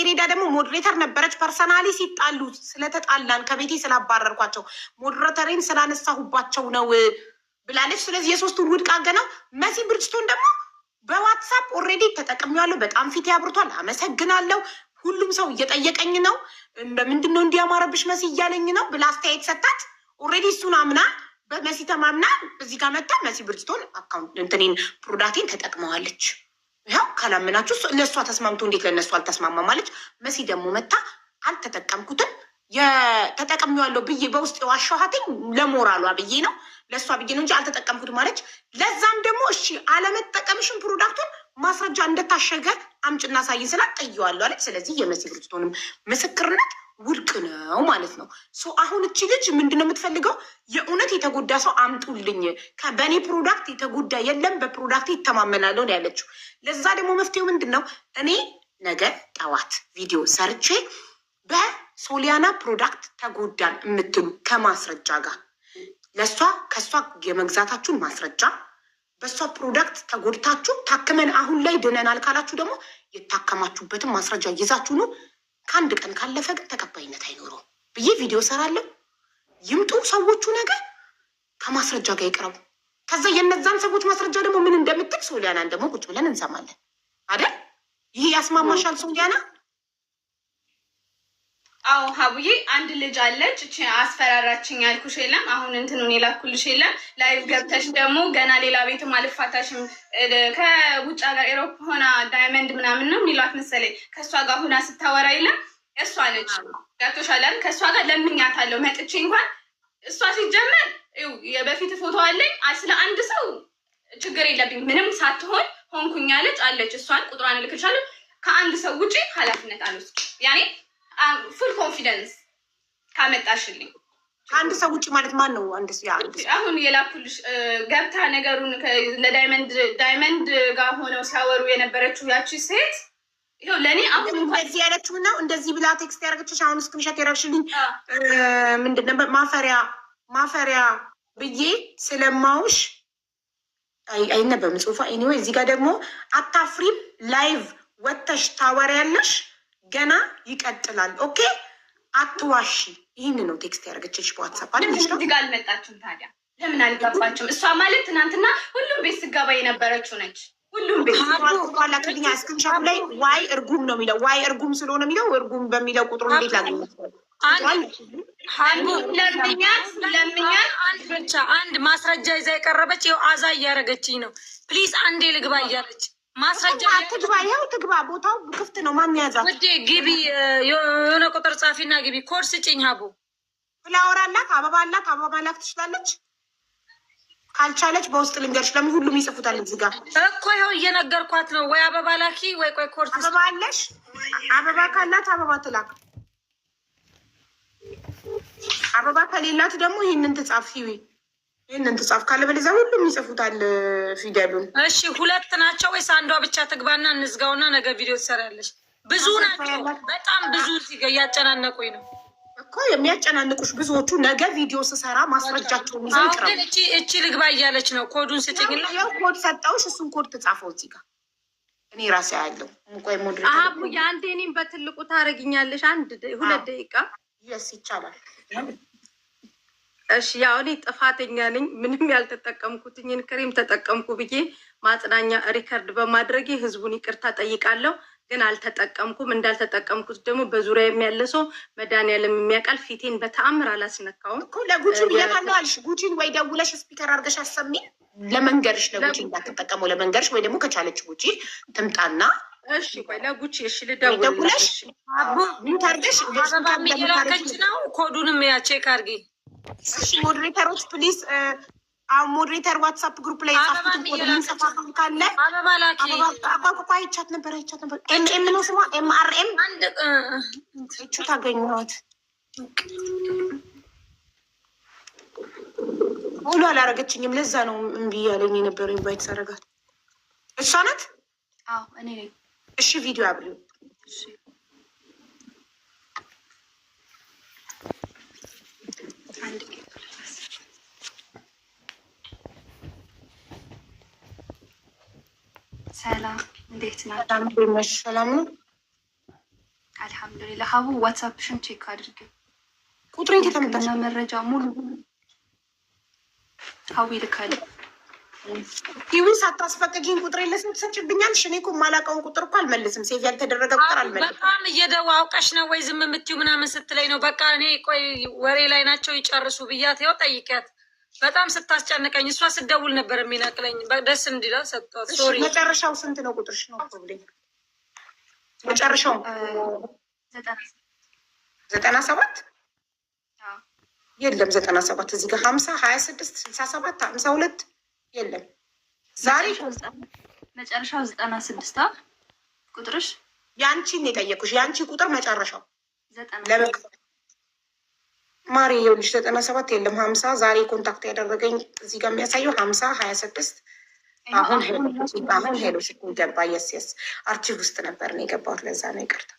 ጽጌሬዳ ደግሞ ሞዴሬተር ነበረች። ፐርሰናሊ ሲጣሉ ስለተጣላን ከቤቴ ስላባረርኳቸው ሞዴሬተሬን ስላነሳሁባቸው ነው ብላለች። ስለዚህ የሶስቱን ውድቅ አገናው። መሲ ብርጅስቶን ደግሞ በዋትሳፕ ኦልሬዲ ተጠቅሜዋለሁ፣ በጣም ፊት ያብርቷል፣ አመሰግናለሁ፣ ሁሉም ሰው እየጠየቀኝ ነው፣ ምንድን ነው እንዲያማረብሽ መሲ እያለኝ ነው ብላ አስተያየት ሰጣት። ኦልሬዲ እሱን አምና በመሲ ተማምና እዚህ ጋር መጣ። መሲ ብርጅስቶን አካውንት እንትኔን ፕሮዳክቴን ተጠቅመዋለች። ያው ካላምናችሁ ለእሷ ተስማምቶ እንዴት ለእነሱ አልተስማማም አለች። መሲ ደግሞ መታ አልተጠቀምኩትም ተጠቅሜዋለሁ ብዬ በውስጥ የዋሻኋትኝ ለሞራሏ ብዬ ነው ለእሷ ብዬ ነው እንጂ አልተጠቀምኩትም አለች። ለዛም ደግሞ እሺ አለመጠቀምሽን ፕሮዳክቱን ማስረጃ እንደታሸገ አምጭና ሳይን ስላት ጠየዋለሁ አለች። ስለዚህ የመሲ ብርጅስቶንም ምስክርነት ውድቅ ነው ማለት ነው። አሁን እቺ ልጅ ምንድነው የምትፈልገው? የእውነት የተጎዳ ሰው አምጡልኝ፣ በእኔ ፕሮዳክት የተጎዳ የለም፣ በፕሮዳክት ይተማመናለሁ ነው ያለችው። ለዛ ደግሞ መፍትሄው ምንድን ነው? እኔ ነገ ጠዋት ቪዲዮ ሰርቼ በሶሊያና ፕሮዳክት ተጎዳን የምትሉ ከማስረጃ ጋር ለእሷ ከእሷ የመግዛታችሁን ማስረጃ በእሷ ፕሮዳክት ተጎድታችሁ ታክመን አሁን ላይ ድነናል ካላችሁ ደግሞ የታከማችሁበትን ማስረጃ ይዛችሁ ነው። ከአንድ ቀን ካለፈ ግን ተቀባይነት አይኖረውም ብዬ ቪዲዮ ሰራለሁ። ይምጡ ሰዎቹ ነገር ከማስረጃ ጋር ይቅረቡ። ከዛ የነዛን ሰዎች ማስረጃ ደግሞ ምን እንደምትል ሶሊያናን ደግሞ ቁጭ ብለን እንሰማለን አይደል? ይሄ ያስማማሻል ሶሊያና? አዎ ሀቡዬ፣ አንድ ልጅ አለች እቺ አስፈራራችኝ ያልኩሽ የለም አሁን እንትኑን የላኩልሽ የለም ላይቭ ገብተሽ ደግሞ ገና ሌላ ቤትም አልፋታሽም ከውጭ ሀገር ኤሮፕ ሆና ዳይመንድ ምናምን ነው የሚሏት መሰለኝ ከእሷ ጋር ሁና ስታወራ የለም እሷ ነች። ገብቶሻል? ከእሷ ጋር ለምኛታለሁ መጥቼ እንኳን እሷ ሲጀመር የበፊት ፎቶ አለኝ ስለ አንድ ሰው ችግር የለብኝ ምንም ሳትሆን ሆንኩኝ ያለች አለች። እሷን ቁጥሯን እልክልሻለሁ። ከአንድ ሰው ውጪ ኃላፊነት አልወስድም ያኔ ፉል ኮንፊደንስ ካመጣሽልኝ። አንድ ሰው ውጭ ማለት ማን ነው? አሁን የላኩልሽ ገብታ ነገሩን ለዳይመንድ ጋር ሆነው ሲያወሩ የነበረችው ያቺ ሴት ይኸው ለእኔ አሁን እንደዚህ ያለችው ነው። እንደዚህ ብላ ቴክስት ያደረገችሽ አሁን ስክሪንሻት ያደረግሽልኝ ምንድን ነበር? ማፈሪያ ብዬ ስለማውሽ አይነበብም ጽሁፋ። ኤኒዌይ እዚህ ጋር ደግሞ አታፍሪም ላይቭ ወተሽ ታወሪያለሽ ገና ይቀጥላል። ኦኬ አትዋሺ። ይህን ነው ቴክስት ያደረገችልሽ በዋትሳፕ አለ። እዚህ ጋር አልመጣችሁም ታዲያ ለምን አልገባችሁም? እሷ ማለት ትናንትና ሁሉም ቤት ስገባ የነበረችው ነች። ሁሉም ቤት ኋላ ከኛ እስክንሻቱ ላይ ዋይ እርጉም ነው የሚለው። ዋይ እርጉም ስለሆነ የሚለው እርጉም በሚለው ቁጥሩ እንዴት ላገኘት አንድ ማስረጃ ይዛ የቀረበች ይኸው አዛ እያደረገችኝ ነው። ፕሊዝ አንዴ ልግባ እያለች ማስረጃ ትግባ። ያው ትግባ፣ ቦታው ክፍት ነው። ማን ያዛት? ውዴ ግቢ፣ የሆነ ቁጥር ጻፊና ግቢ። ኮድ ስጭኝ ሀቡ። ፍላወር አላት፣ አበባ አላት። አበባ ላክ ትችላለች። ካልቻለች በውስጥ ልንገርሽ። ለምን ሁሉም ይጽፉታል እዚህ ጋር እኮ ይኸው እየነገርኳት ነው። ወይ አበባ ላኪ ወይ ቆይ ኮድ አበባ አለሽ? አበባ ካላት አበባ ትላክ። አበባ ከሌላት ደግሞ ይህንን ትጻፍ። ይህንን ትጻፍ ካለ በለዚያ ሁሉም ይጽፉታል ፊደሉን። እሺ ሁለት ናቸው ወይስ አንዷ ብቻ ትግባና እንዝጋውና ነገ ቪዲዮ ትሰራለች? ብዙ ናቸው፣ በጣም ብዙ። እዚህ ጋር እያጨናነቁኝ ነው እኮ የሚያጨናንቁሽ ብዙዎቹ። ነገ ቪዲዮ ስሰራ ማስረጃቸውን ይዘው ይቅራሉ። ግን እቺ ልግባ እያለች ነው። ኮዱን ስጭኝና ያው ኮድ ሰጠውሽ። እሱን ኮድ ትጻፈው እዚህ ጋር እኔ ራሴ ያለው ሙቆይ ሞድሪ አቡ የአንዴ እኔም በትልቁ ታረግኛለሽ። 2 ደቂቃ የስ ይቻላል። እሺ ያው እኔ ጥፋተኛ ነኝ። ምንም ያልተጠቀምኩትኝን ክሬም ተጠቀምኩ ብዬ ማጽናኛ ሪከርድ በማድረጌ ህዝቡን ይቅርታ ጠይቃለሁ። ግን አልተጠቀምኩም። እንዳልተጠቀምኩት ደግሞ በዙሪያ የሚያለ ሰው መድኃኒዓለም የሚያውቃል። ፊቴን በተአምር አላስነካውም እኮ። ለጉቺን እያታለሁ አልሽ። ጉቺን ወይ ደውለሽ ስፒከር አድርገሽ አሰሚ ለመንገርሽ፣ ለጉቺ እንዳትጠቀመው ለመንገርሽ፣ ወይ ደግሞ ከቻለች ጉቺ ትምጣና እሺ ቆይ ለጉቺ እሺ ልደውልልሽ። ምን ታርገሽ እንደምታረጊ ነው። ኮዱንም ያ ቼክ አድርጊ እሺ። ሞዴሬተሮች ፕሊዝ ሞዴሬተር ዋትሳፕ ግሩፕ ላይ የጻፉትን ኮድ የሚጽፋፋም ካለ አበባ ላኪ። አቋቋ አይቻት ነበር ኤምኤም ነው ስሟ ኤምአርኤም እቹ ታገኘኋት። ሁሉ አላረገችኝም። ለዛ ነው እምቢ ያለኝ የነበረው። ኢንቫይት ሳረጋት እሷ ናት። አዎ እኔ ነኝ። እሺ ቪዲዮ አብሪው። ሰላም እንዴት ናት? ሰላም ነው። አልሐምዱሊላህ። ሀቡ ዋትሳፕሽን ቼክ አድርጊ። ቁጥሬን ተተመጣጣ መረጃ ሙሉ ሀቡ ይልካል። ሂዊን ሳታስፈቅጂኝ ቁጥሬን ለስንት ትሰጭብኛለሽ? እኔ እኮ የማላውቀውን ቁጥር እኮ አልመልስም። ሴቭ ያልተደረገ ቁጥር አልመልስም። በጣም አውቀሽ ነው ወይ ዝም የምትይው ምናምን ስትለኝ ነው። በቃ እኔ ቆይ ወሬ ላይ ናቸው ይጨርሱ ብያት ይኸው ጠይቂያት። በጣም ስታስጨንቀኝ እሷ ስደውል ነበር የሚነቅለኝ። ደስ እንዲላ ሰጥቷት። ሶሪ መጨረሻው ስንት ነው ቁጥርሽ? ነው መጨረሻው 97 የለም 97 እዚህ ጋር 50 26 67 52 የለም። ዛሬ መጨረሻው 96 ቁጥርሽ ያንቺን የጠየኩሽ ያንቺ ቁጥር መጨረሻው 90 ማሪ ይኸውልሽ 97 የለም 50 ዛሬ ኮንታክት ያደረገኝ እዚህ ጋር የሚያሳየው 50 26 አሁን ሄሎ ገባ። የስ አርቺቭ ውስጥ ነበር ነው የገባሁት። ለዛ ነው ይቅርታ።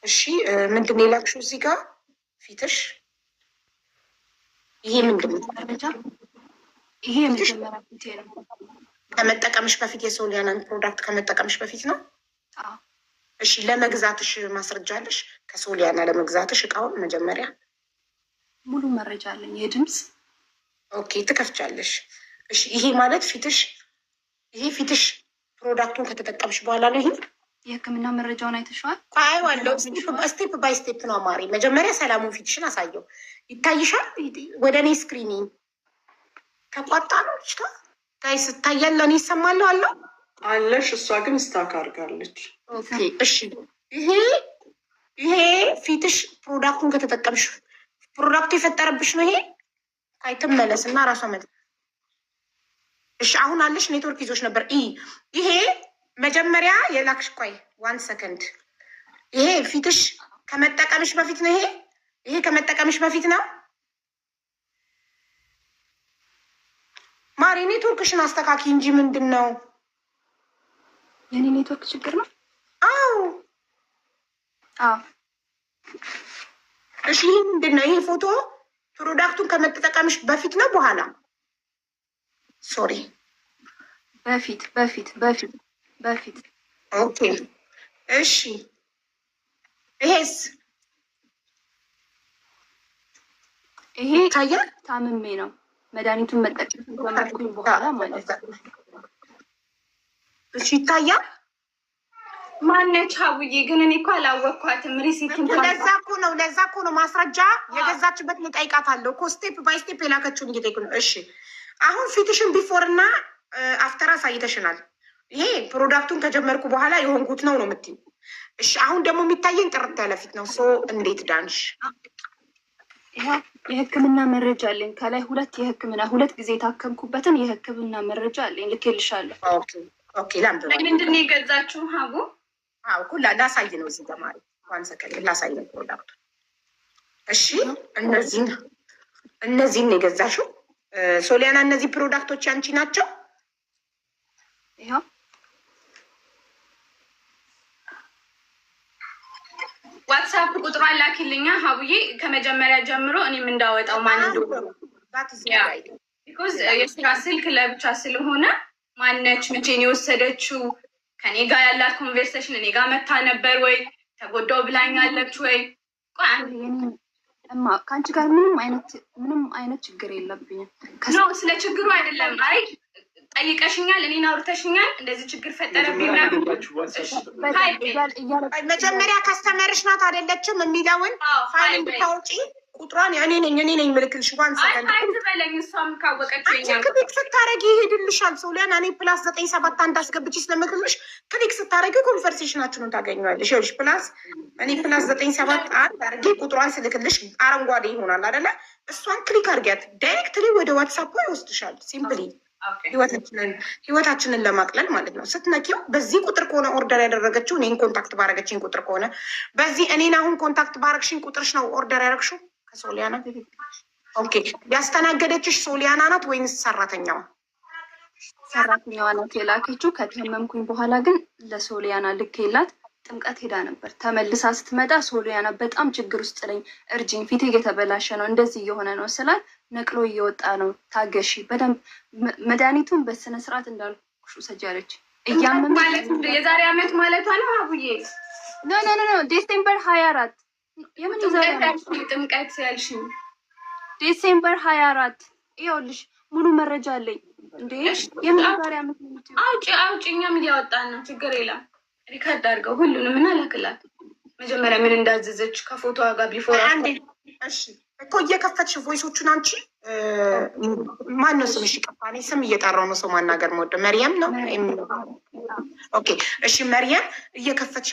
እሺ ምንድን ነው የላክሽው እዚህ ጋር ፊትሽ? ይሄ ምንድን ነው መረጃ? ይሄ የመጀመሪያ ፊቴ ነው። ከመጠቀምሽ በፊት የሶሊያናን ፕሮዳክት ከመጠቀምሽ በፊት ነው? እሺ ለመግዛትሽ ማስረጃ አለሽ? ከሶሊያና ለመግዛትሽ እቃውን መጀመሪያ ሙሉ መረጃ አለኝ። የድምፅ ኦኬ ትከፍቻለሽ። እሺ ይሄ ማለት ፊትሽ ፕሮዳክቱን ከተጠቀምሽ በኋላ ነው። ይሄ የህክምና መረጃውን አይተሽዋል? አይዋለሁ። ስቴፕ ባይ ስቴፕ ነው ማሪ። መጀመሪያ ሰላሙን ፊትሽን አሳየው። ይታይሻል? ወደ እኔ ስክሪኒንግ ተቋጣ ነው ልጅቷ ጋይ ስታያለ እኔ ይሰማለሁ አለው አለሽ። እሷ ግን ስታክ አድርጋለች። ኦኬ እሺ ይሄ ፊትሽ ፕሮዳክቱን ከተጠቀምሽ ፕሮዳክቱ የፈጠረብሽ ነው። ይሄ ካይትመለስ እና ራሷ መጥ እሺ አሁን አለሽ ኔትወርክ ይዞሽ ነበር። ይሄ መጀመሪያ የላክሽ ቆይ 1 ሰከንድ። ይሄ ፊትሽ ከመጠቀምሽ በፊት ነው። ይሄ ከመጠቀምሽ በፊት ነው። ማሪ ኔትወርክሽን አስተካኪ እንጂ ምንድን ነው? የኔ ኔትወርክ ችግር ነው። አዎ እሺ ይሄ ምንድን ነው? ይሄ ፎቶ ፕሮዳክቱን ከመጠቀምሽ በፊት ነው በኋላ? ሶሪ በፊት ኦኬ እሺ ይሄስ? ይሄ ታያል። ታምሜ ነው መድኃኒቱን መጠቀም ከጀመርኩኝ በኋላ ማለት ነው። እሺ ይታያል። ማነች ሀቡዬ? ግን እኔ እኮ አላወቅኳትም። ሪሲቱን ለዛ እኮ ነው ማስረጃ የገዛችበት እጠይቃታለሁ እኮ ስቴፕ ባይ ስቴፕ የላከችውን እየጠየኩ ነው። እሺ አሁን ፊትሽን ቢፎር እና አፍተር አሳይተሽናል። ይሄ ፕሮዳክቱን ከጀመርኩ በኋላ የሆንኩት ነው የምትይው። እሺ አሁን ደግሞ የሚታየኝ ጥርት ያለ ፊት ነው። ሶ እንዴት ዳንሽ? የህክምና መረጃ አለኝ ከላይ ሁለት ጊዜ የታከምኩበትን የህክምና መረጃ አለኝ። ልኬልሻለሁ። ኦኬ ላምብ ምንድን ነው የገዛችሁ ሀቡ? እኮ ላሳይ ነው እዚህ ተማሪ ዋን ሰከንድ ላሳይ ነው ፕሮዳክቱ። እሺ እነዚህን የገዛሽው ሶሊያና? እነዚህ ፕሮዳክቶች ያንቺ ናቸው? ይኸው ዋትሳፕ ቁጥሯን ላኪልኛ ሀቡዬ። ከመጀመሪያ ጀምሮ እኔም እንዳወጣው ማን እንደሆነ ቢኮዝ የስራ ስልክ ለብቻ ስለሆነ ማነች መቼን የወሰደችው ከኔ ጋር ያላት ኮንቨርሴሽን እኔ ጋር መታ ነበር ወይ ተጎዳው ብላኛለች ወይ? ከአንቺ ጋር ምንም አይነት ችግር የለብኝም። ስለ ችግሩ አይደለም። አይ ጠይቀሽኛል፣ እኔን አውርተሽኛል። እንደዚህ ችግር ፈጠረብኝ። መጀመሪያ ከስተመርሽ ናት አይደለችም የሚለውን ፋይል እንድታወጪ ቁጥሯን እኔ ነኝ ምልክልሽ። ዋን ሰከንድ በለኝ። እሷም ካወቀች ክሊክ ስታረጊ ይሄድልሻል። ሶሊያና እኔ ፕላስ 971 አስገብቼ ስለምክልሽ ክሊክ ስታረጊ ኮንቨርሴሽናችንን ታገኘዋለሽ። ይኸውልሽ ፕላስ እኔ ፕላስ 971 አርጌ ቁጥሯን ስልክልሽ አረንጓዴ ይሆናል አይደለ? እሷን ክሊክ አርጊያት ዳይሬክትሊ ወደ ዋትሳፕ ይወስድሻል። ሲምፕሊ ህይወታችንን ለማቅለል ማለት ነው። ስትነኪው በዚህ ቁጥር ከሆነ ኦርደር ያደረገችው እኔን ኮንታክት ባረገችኝ ቁጥር ከሆነ በዚህ እኔን አሁን ኮንታክት ባረግሽኝ ቁጥርሽ ነው ኦርደር ያደረግሽው ከሶሊያና። ኦኬ ያስተናገደችሽ ሶሊያና ናት ወይንስ ሰራተኛዋ? ሰራተኛዋ ናት የላከችው። ከተመምኩኝ በኋላ ግን ለሶሊያና ልኬላት ጥምቀት ሄዳ ነበር። ተመልሳ ስትመጣ ሶሊያና በጣም ችግር ውስጥ ነኝ፣ እርጅኝ፣ ፊቴ እየተበላሸ ነው፣ እንደዚህ እየሆነ ነው ስላት ነቅሎ እየወጣ ነው፣ ታገሺ፣ በደንብ መድኃኒቱን በስነ ስርዓት እንዳልኩሽ ውሰጂ አለች። ማለት የዛሬ አመት ማለቷ ነው አቡዬ። ኖ ዲሴምበር 24 የምን ጥምቀት ያልሽኝ ዲሴምበር 24 ይኸውልሽ ሙሉ መረጃ አለኝ። እንዴ የመጀመሪያ አውጪ እኛም እያወጣን ነው። ችግር የለም ሪከርድ አድርገው ሁሉንም እና ላክላት። መጀመሪያ ምን እንዳዘዘች ከፎቶ ጋር ቢፎር እሺ እኮ እየከፈትሽ ቮይሶቹን አንቺ ማን ነው ስምሽ? እኔ ስም እየጠራው ነው ሰው ማናገር መወደው መርየም ነው። ኦኬ እሺ መርየም እየከፈትሽ